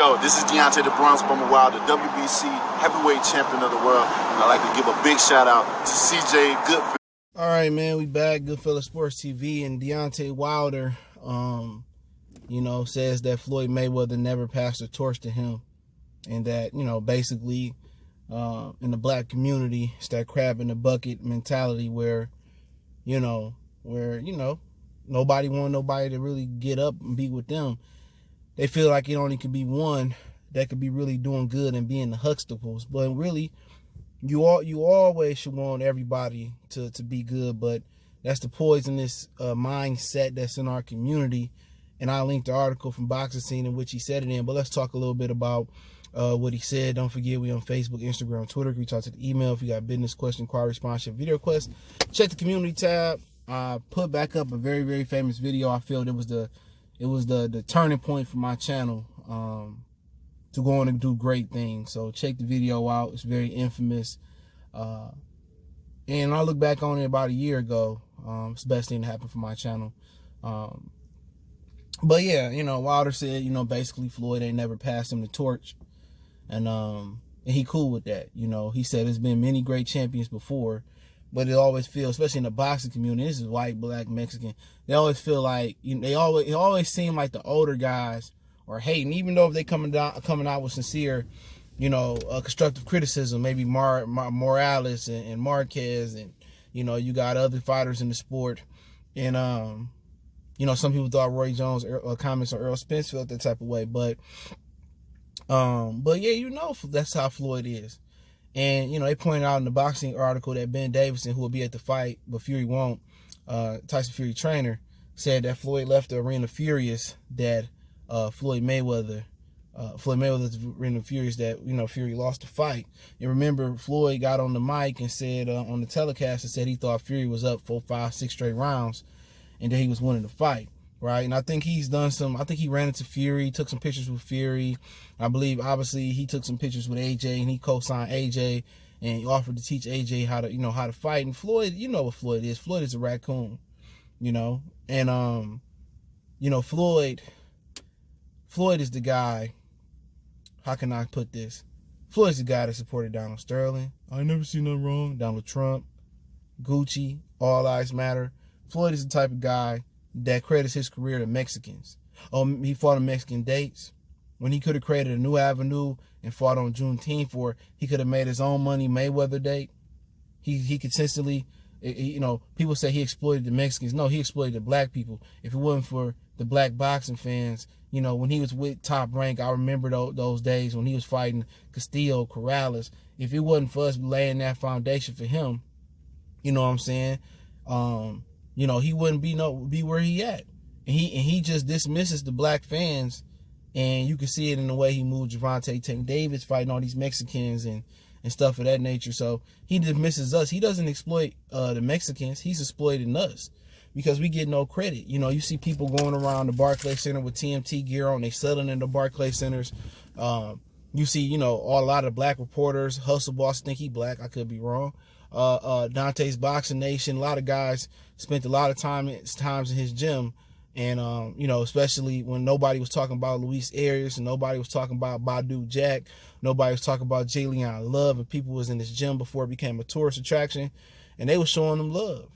Yo, this is Deontay the Bronx Bomber Wild, the WBC heavyweight champion of the world. And I'd like to give a big shout out to CJ Goodfellas. All right, man, we back. Goodfellas Sports TV, and Deontay Wilder, says that Floyd Mayweather never passed the torch to him, and that, basically, in the black community, it's that crab in the bucket mentality where nobody want nobody to really get up and be with them. They feel like it only could be one that could be really doing good and being the Huxtables. But really, you always should want everybody to be good. But that's the poisonous mindset that's in our community. And I linked the article from Boxing Scene in which he said it in. But let's talk a little bit about what he said. Don't forget, we on Facebook, Instagram, Twitter. Reach out to the email if you got business, question, inquiry, response, video request. Check the community tab. I put back up a very, very famous video. I felt it was the turning point for my channel to go on and do great things. So check the video out. It's very infamous. And I look back on it about a year ago. It's the best thing to happen for my channel. But yeah, Wilder said, basically Floyd ain't never passed him the torch. And he cool with that. He said there's been many great champions before. But it always feels, especially in the boxing community, this is white, black, Mexican, they always feel like, it always seem like the older guys are hating, even though if they coming out with sincere, constructive criticism, maybe Morales and Marquez, and, you got other fighters in the sport. And, some people thought Roy Jones' comments on Earl Spence felt that type of way. But yeah, that's how Floyd is. And, they pointed out in the boxing article that Ben Davison, who will be at the fight, but Fury won't, Tyson Fury trainer, said that Floyd left the arena furious that Floyd Mayweather's arena furious that, Fury lost the fight. And remember, Floyd got on the mic and said on the telecast and said he thought Fury was up 4, 5, 6 straight rounds and that he was winning the fight. Right. And I think he ran into Fury, took some pictures with Fury. I believe, obviously, he took some pictures with AJ and he co-signed AJ and he offered to teach AJ how to fight. And Floyd, what Floyd is. Floyd is a raccoon, and, Floyd is the guy. How can I put this? Floyd is the guy that supported Donald Sterling. I ain't never seen nothing wrong. Donald Trump, Gucci, All Lives Matter. Floyd is the type of guy that credits his career to Mexicans. He fought on Mexican dates when he could have created a new avenue and fought on Juneteenth, or he could have made his own money Mayweather date. He consistently, people say he exploited the Mexicans. No, he exploited the black people. If it wasn't for the black boxing fans, when he was with Top Rank, I remember those days when he was fighting Castillo, Corrales. If it wasn't for us laying that foundation for him, you know what I'm saying? He wouldn't be where he at. And he just dismisses the black fans, and you can see it in the way he moved Gervonta Tank Davis fighting all these Mexicans and stuff of that nature. So he dismisses us. He doesn't exploit the Mexicans. He's exploiting us because we get no credit. You see people going around the Barclays Center with TMT gear on. They selling in the Barclays Centers. You see, a lot of black reporters. Hustle Boss think he black. I could be wrong. Dante's Boxing Nation. A lot of guys spent a lot of times in his gym, and especially when nobody was talking about Luis Arias and nobody was talking about Badu Jack, nobody was talking about Jalen Love, and people was in his gym before it became a tourist attraction, and they was showing him love,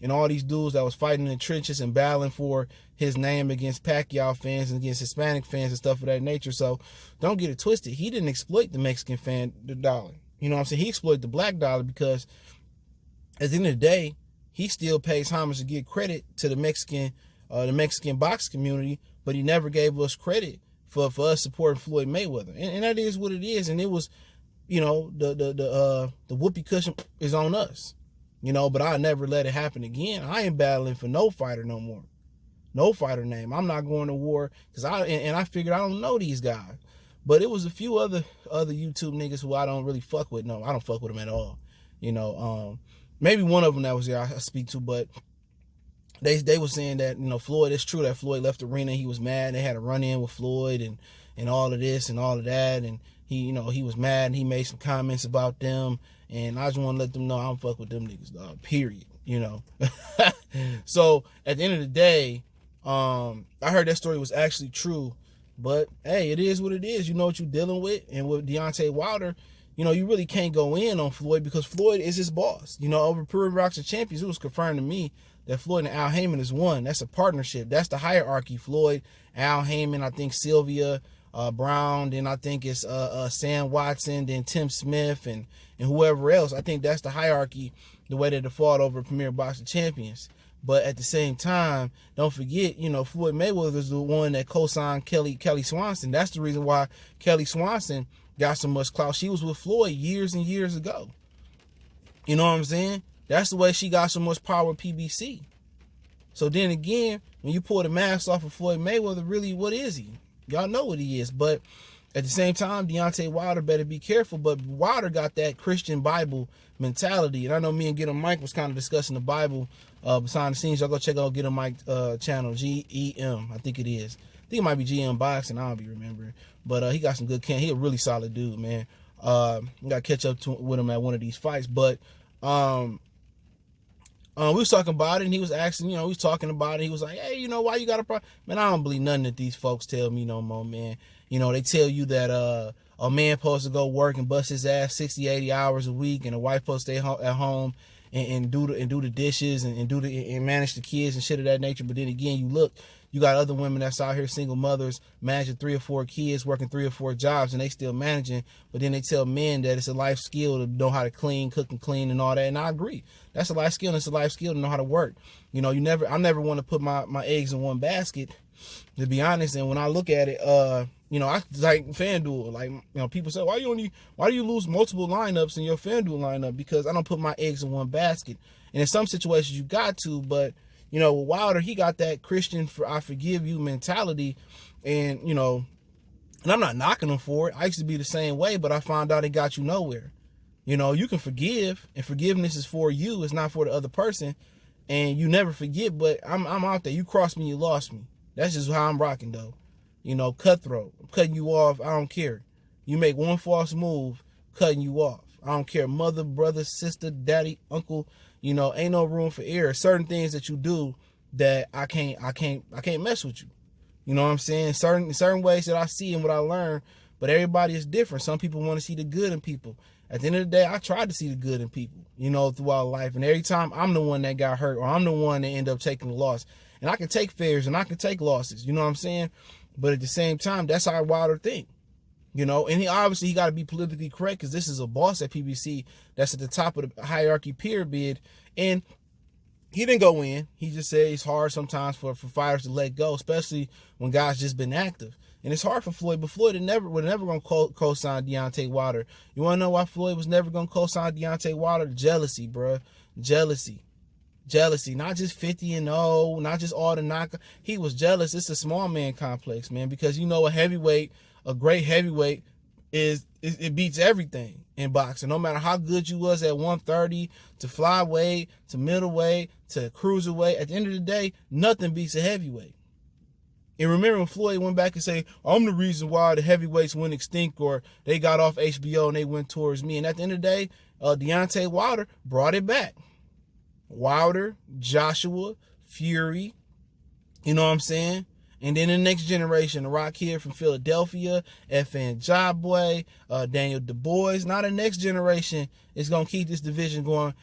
and all these dudes that was fighting in the trenches and battling for his name against Pacquiao fans and against Hispanic fans and stuff of that nature. So don't get it twisted. He didn't exploit the Mexican fan, the dollar. You know what I'm saying? He exploited the black dollar because at the end of the day, he still pays homage to get credit to the Mexican boxing community, but he never gave us credit for us supporting Floyd Mayweather. And that is what it is. And it was, the whoopee cushion is on us, but I'll never let it happen again. I ain't battling for no fighter no more. No fighter name. I'm not going to war because I figured I don't know these guys. But it was a few other YouTube niggas who I don't really fuck with. No, I don't fuck with them at all. Maybe one of them that was there I speak to, but they were saying that, Floyd, it's true that Floyd left the arena. He was mad. They had a run-in with Floyd and all of this and all of that. And he was mad and he made some comments about them. And I just want to let them know I don't fuck with them niggas, dog, period. So at the end of the day, I heard that story was actually true. But hey, it is what it is. You know what you're dealing with. And with Deontay Wilder, you know, you really can't go in on Floyd because Floyd is his boss. You know, over Pure Boxing Champions, it was confirmed to me that Floyd and Al Heyman is one. That's a partnership. That's the hierarchy. Floyd, Al Heyman, I think Sylvia Brown, then I think it's Sam Watson, then Tim Smith, and whoever else. I think that's the hierarchy, the way that they fought over Premier Boxing Champions. But at the same time, don't forget, you know, Floyd Mayweather is the one that co-signed Kelly Swanson. That's the reason why Kelly Swanson got so much clout. She was with Floyd years and years ago. You know what I'm saying? That's the way she got so much power with PBC. So then again, when you pull the mask off of Floyd Mayweather, really, what is he? Y'all know what he is. But at the same time, Deontay Wilder better be careful. But Wilder got that Christian Bible mentality. And I know me and Get 'em Mike was kind of discussing the Bible behind the scenes. Y'all go check out Get 'em Mike channel, GEM, I think it is. I think it might be GM Boxing, I don't be remembering. But he got some good He a really solid dude, man. Got to catch up with him at one of these fights. But we was talking about it, and he was asking, you know, he was talking about it. He was like, hey, you know, why you got a problem? Man, I don't believe nothing that these folks tell me no more, man. You know, they tell you that a man supposed to go work and bust his ass 60, 80 hours a week, and a wife supposed to stay at home and do the dishes and manage the kids and shit of that nature. But then again, you got other women that's out here, single mothers, managing 3 or 4 kids, working 3 or 4 jobs, and they still managing. But then they tell men that it's a life skill to know how to cook and clean and all that. And I agree. That's a life skill, and it's a life skill to know how to work. You know, I never want to put my eggs in one basket, to be honest. And when I look at it, you know, I like FanDuel. Like, you know, people say, why do you lose multiple lineups in your FanDuel lineup? Because I don't put my eggs in one basket. And in some situations you got to, but you know, with Wilder, he got that Christian I forgive you mentality. And, you know, and I'm not knocking him for it. I used to be the same way, but I found out it got you nowhere. You know, you can forgive, and forgiveness is for you. It's not for the other person. And you never forget, but I'm out there. You crossed me, you lost me. That's just how I'm rocking, though. You know, cutthroat. I'm cutting you off. I don't care. You make one false move, cutting you off. I don't care. Mother, brother, sister, daddy, uncle. You know, ain't no room for error. Certain things that you do that I can't mess with you. You know what I'm saying? Certain ways that I see and what I learn, but everybody is different. Some people want to see the good in people. At the end of the day, I tried to see the good in people, you know, throughout life. And every time I'm the one that got hurt, or I'm the one that end up taking the loss. And I can take failures and I can take losses. You know what I'm saying? But at the same time, that's how Wilder think. You know, and he got to be politically correct, because this is a boss at PBC that's at the top of the hierarchy pyramid. And he didn't go in. He just said it's hard sometimes for fighters to let go, especially when guys just been active. And it's hard for Floyd, but Floyd was never going to co-sign Deontay Wilder. You want to know why Floyd was never going to co-sign Deontay Wilder? Jealousy, bro. Jealousy. Not just 50-0, not just all the knockout. He was jealous. It's a small man complex, man, because you know a great heavyweight it beats everything in boxing. No matter how good you was at 130 to flyweight to middleweight to cruiserweight, at the end of the day, nothing beats a heavyweight. And remember when Floyd went back and said, I'm the reason why the heavyweights went extinct, or they got off HBO and they went towards me. And at the end of the day, Deontay Wilder brought it back. Wilder, Joshua, Fury, you know what I'm saying? And then the next generation, the Rock Kid from Philadelphia, FN Jabboy, Daniel Du Bois. Now the next generation is going to keep this division going.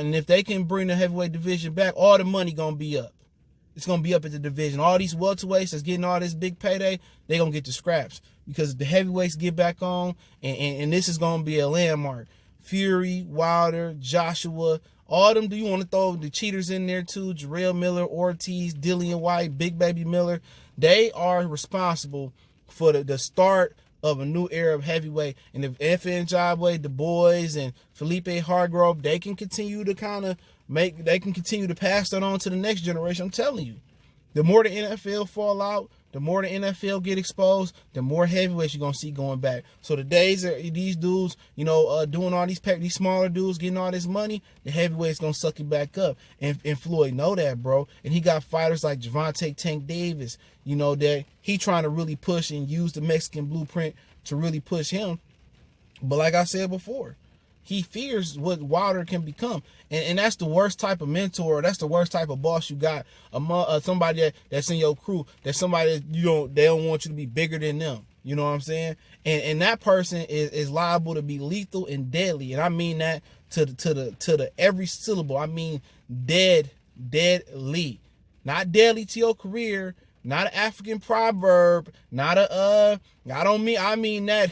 And if they can bring the heavyweight division back, all the money going to be up. It's going to be up at the division. All these welterweights that's getting all this big payday, they going to get the scraps. Because the heavyweights get back on, and this is going to be a landmark. Fury, Wilder, Joshua, all them. Do you want to throw the cheaters in there too? Jarrell Miller, Ortiz, Dillian White, Big Baby Miller. They are responsible for the start of a new era of heavyweight. And if FN Jabboy, Du Bois, and Felipe Hargrove, they can continue to continue to pass that on to the next generation. I'm telling you, the more the NFL fall out, the more the NFL get exposed, the more heavyweights you're going to see going back. So the days are these dudes, you know, doing all these smaller dudes, getting all this money, the heavyweights going to suck it back up. And Floyd know that, bro. And he got fighters like Gervonta Tank Davis, you know, that he trying to really push and use the Mexican blueprint to really push him. But like I said before, He fears what Wilder can become. And that's the worst type of mentor. That's the worst type of boss you got. Somebody that's in your crew. That's somebody that they don't want you to be bigger than them. You know what I'm saying? And that person is liable to be lethal and deadly. And I mean that to the every syllable. I mean deadly. Not deadly to your career. Not an African proverb. I mean that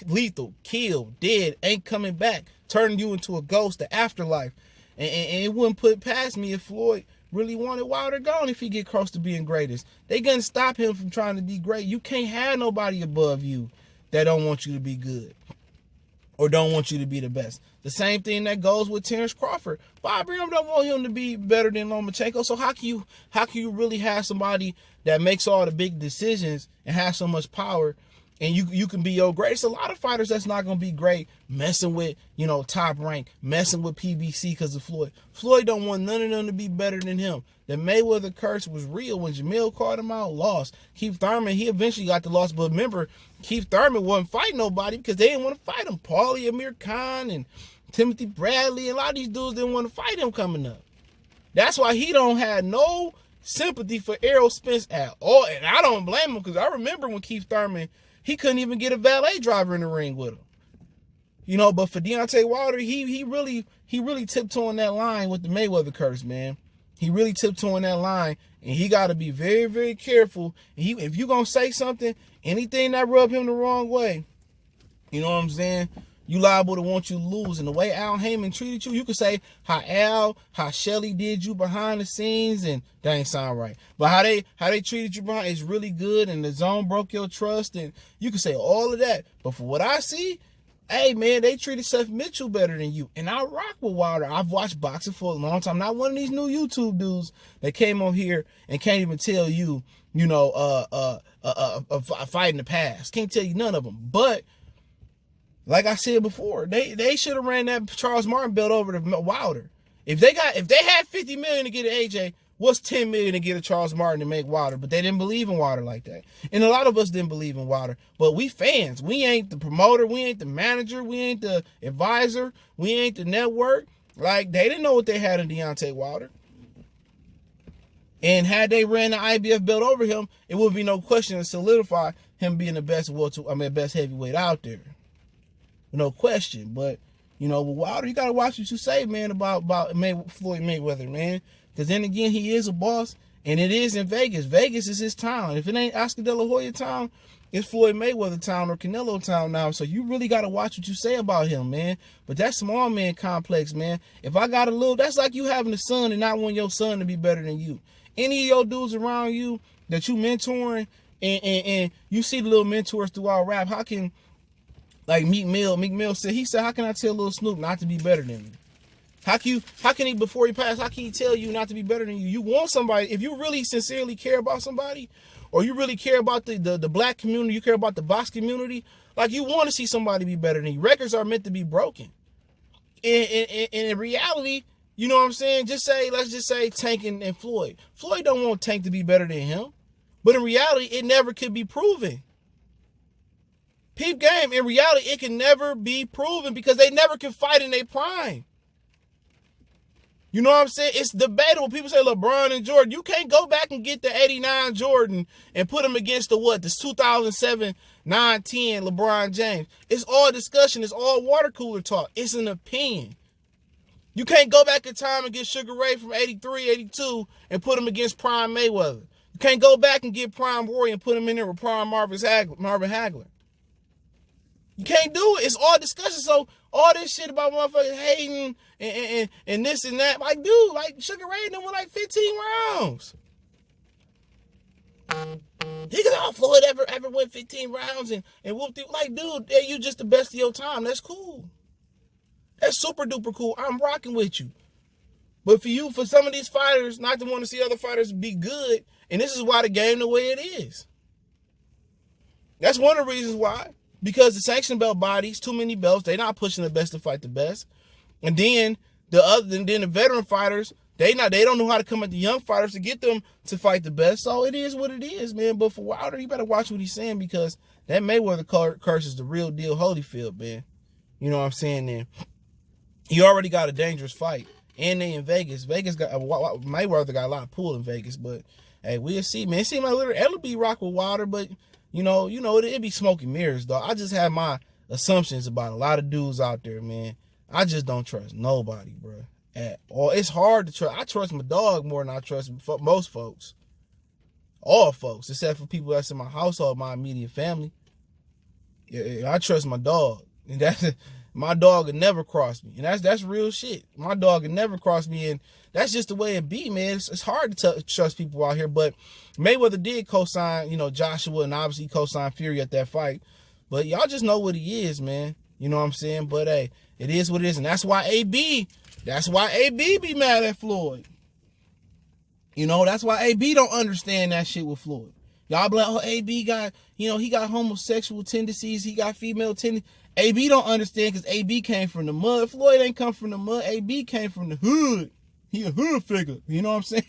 lethal, kill, dead, ain't coming back, turning you into a ghost, the afterlife. And it wouldn't put past me if Floyd really wanted Wilder gone if he get close to being greatest. They gonna stop him from trying to be great. You can't have nobody above you that don't want you to be good or don't want you to be the best. The same thing that goes with Terrence Crawford. Bob Arum don't want him to be better than Lomachenko. So how can you really have somebody that makes all the big decisions and has so much power, and you can be your greatest? A lot of fighters that's not going to be great messing with, Top Rank, messing with PBC because of Floyd. Floyd don't want none of them to be better than him. The Mayweather curse was real. When Jamil called him out, lost. Keith Thurman, he eventually got the loss. But remember, Keith Thurman wasn't fighting nobody because they didn't want to fight him. Paulie, Amir Khan, and Timothy Bradley, and a lot of these dudes didn't want to fight him coming up. That's why he don't have no sympathy for Errol Spence at all. And I don't blame him, because I remember when Keith Thurman, he couldn't even get a valet driver in the ring with him. But for Deontay Wilder, he really tiptoeing that line with the Mayweather curse, man. He really tiptoeing that line, and he got to be very, very careful. If you're going to say something, anything that rub him the wrong way, you know what I'm saying, you liable to want you to lose. And the way Al Heyman treated you, you could say how Shelly did you behind the scenes, and that ain't sound right. But how they treated you behind is really good, and the zone broke your trust, and you could say all of that. But for what I see, hey man, they treated Seth Mitchell better than you. And I rock with Wilder. I've watched boxing for a long time. Not one of these new YouTube dudes that came on here and can't even tell you, a fight in the past. Can't tell you none of them. But like I said before, they should have ran that Charles Martin belt over to Wilder. If they had $50 million to get an AJ, what's $10 million to get a Charles Martin to make Wilder? But they didn't believe in Wilder like that. And a lot of us didn't believe in Wilder. But we fans. We ain't the promoter. We ain't the manager. We ain't the advisor. We ain't the network. Like, they didn't know what they had in Deontay Wilder. And had they ran the IBF belt over him, it would be no question to solidify him being the best best heavyweight out there. No question. But, with Wilder, you got to watch what you say, man, about Floyd Mayweather, man. Because then again, he is a boss, and it is in Vegas. Vegas is his town. If it ain't Oscar De La Hoya town, it's Floyd Mayweather town or Canelo town now. So you really got to watch what you say about him, man. But that small man complex, man. If I got that's like you having a son and not want your son to be better than you. Any of your dudes around you that you mentoring, and you see the little mentors throughout rap, how can, like Meek Mill said, how can I tell Lil Snoop not to be better than me? How can he, before he passed, how can he tell you not to be better than you? You want somebody, if you really sincerely care about somebody, or you really care about the black community, you care about the box community, like you want to see somebody be better than you. Records are meant to be broken. And in reality, you know what I'm saying? Let's just say Tank and Floyd. Floyd don't want Tank to be better than him. But in reality, it never could be proven. Peep game, in reality, it can never be proven because they never can fight in their prime. You know what I'm saying? It's debatable. People say LeBron and Jordan. You can't go back and get the 89 Jordan and put him against this 2007, 9-10 LeBron James. It's all discussion. It's all water cooler talk. It's an opinion. You can't go back in time and get Sugar Ray from 83, 82 and put him against Prime Mayweather. You can't go back and get Prime Rory and put him in there with Prime Marvin Hagler. You can't do it. It's all discussion. So all this shit about motherfuckers hating and this and that, like, dude, like Sugar Ray and them were like 15 rounds. He could Floyd ever win 15 rounds and whoop the, like, dude, you just the best of your time. That's cool. That's super duper cool. I'm rocking with you. But for some of these fighters not to want to see other fighters be good, and this is why the game the way it is. That's one of the reasons why. Because the sanction belt bodies, too many belts, they're not pushing the best to fight the best. And then the veteran fighters, they don't know how to come at the young fighters to get them to fight the best. So it is what it is, man. But for Wilder, you better watch what he's saying, because that Mayweather curse is the real deal Holyfield, man. You know what I'm saying, then. He already got a dangerous fight. And they in Vegas. Mayweather got a lot of pull in Vegas, but hey, we'll see, man. It seems like it'll be rock with water, but it be smoke and mirrors, dog. I just have my assumptions about a lot of dudes out there, man. I just don't trust nobody, bro. At all. It's hard to trust. I trust my dog more than I trust most folks. All folks, except for people that's in my household, my immediate family. Yeah, I trust my dog. And that's my dog would never cross me. And that's real shit. My dog would never cross me, and that's just the way it be, man. It's hard to trust people out here, but Mayweather did co-sign, Joshua, and obviously co-signed Fury at that fight. But y'all just know what he is, man. You know what I'm saying? But hey, it is what it is, and that's why AB be mad at Floyd. That's why AB don't understand that shit with Floyd. Y'all be like, oh, AB got, he got homosexual tendencies, he got female tendencies. AB don't understand because AB came from the mud. Floyd ain't come from the mud. AB came from the hood. He a hood figure. You know what I'm saying?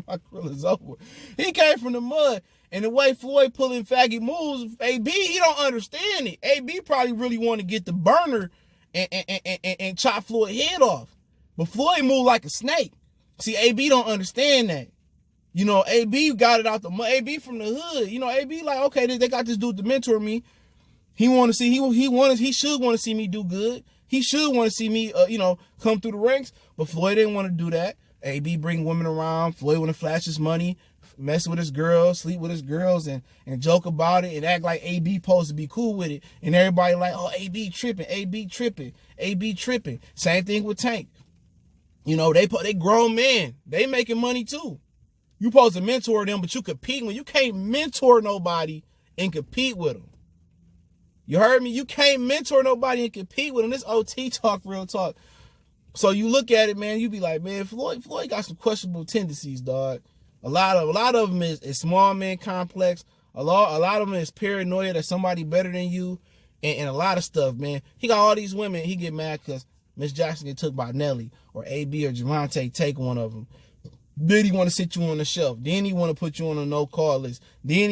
My grill is over. He came from the mud. And the way Floyd pulling faggot moves, AB, he don't understand it. AB probably really want to get the burner and chop Floyd's head off. But Floyd moved like a snake. See, AB don't understand that. AB got it out the mud. AB from the hood. AB like, okay, they got this dude to mentor me. He should want to see me do good. He should want to see me, come through the ranks. But Floyd didn't want to do that. AB bring women around. Floyd want to flash his money, mess with his girls, sleep with his girls, and joke about it and act like AB supposed to be cool with it. And everybody like, oh, AB tripping, AB tripping, AB tripping. Same thing with Tank. They grown men. They making money too. You supposed to mentor them, but you compete when you can't mentor nobody and compete with them. You heard me? You can't mentor nobody and compete with them. This OT talk, real talk. So you look at it, man, you be like, man, Floyd got some questionable tendencies, dog. A lot of them is small man complex. A lot of them is paranoia that somebody better than you, and a lot of stuff, man. He got all these women. He get mad because Miss Jackson get took by Nelly or AB or Deontay take one of them. Then he want to sit you on the shelf. Then he want to put you on a no-call list. Then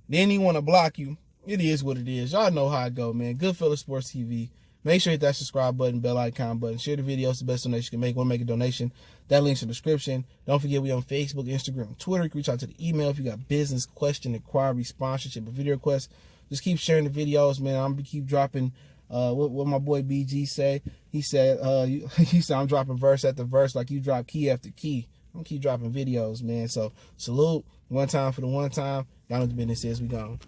he want to block you. It is what it is. Y'all know how it go, man. Goodfellas Sports TV. Make sure you hit that subscribe button, bell icon button. Share the video. It's the best donation you can make. Want to make a donation? That link's in the description. Don't forget we on Facebook, Instagram, Twitter. You can reach out to the email if you got business, question, inquiry, sponsorship, or video requests. Just keep sharing the videos, man. I'm going to keep dropping what my boy BG say. He said, I'm dropping verse after verse like you drop key after key. I'm going to keep dropping videos, man. So salute. One time for the one time. Y'all know what the business is. We gone.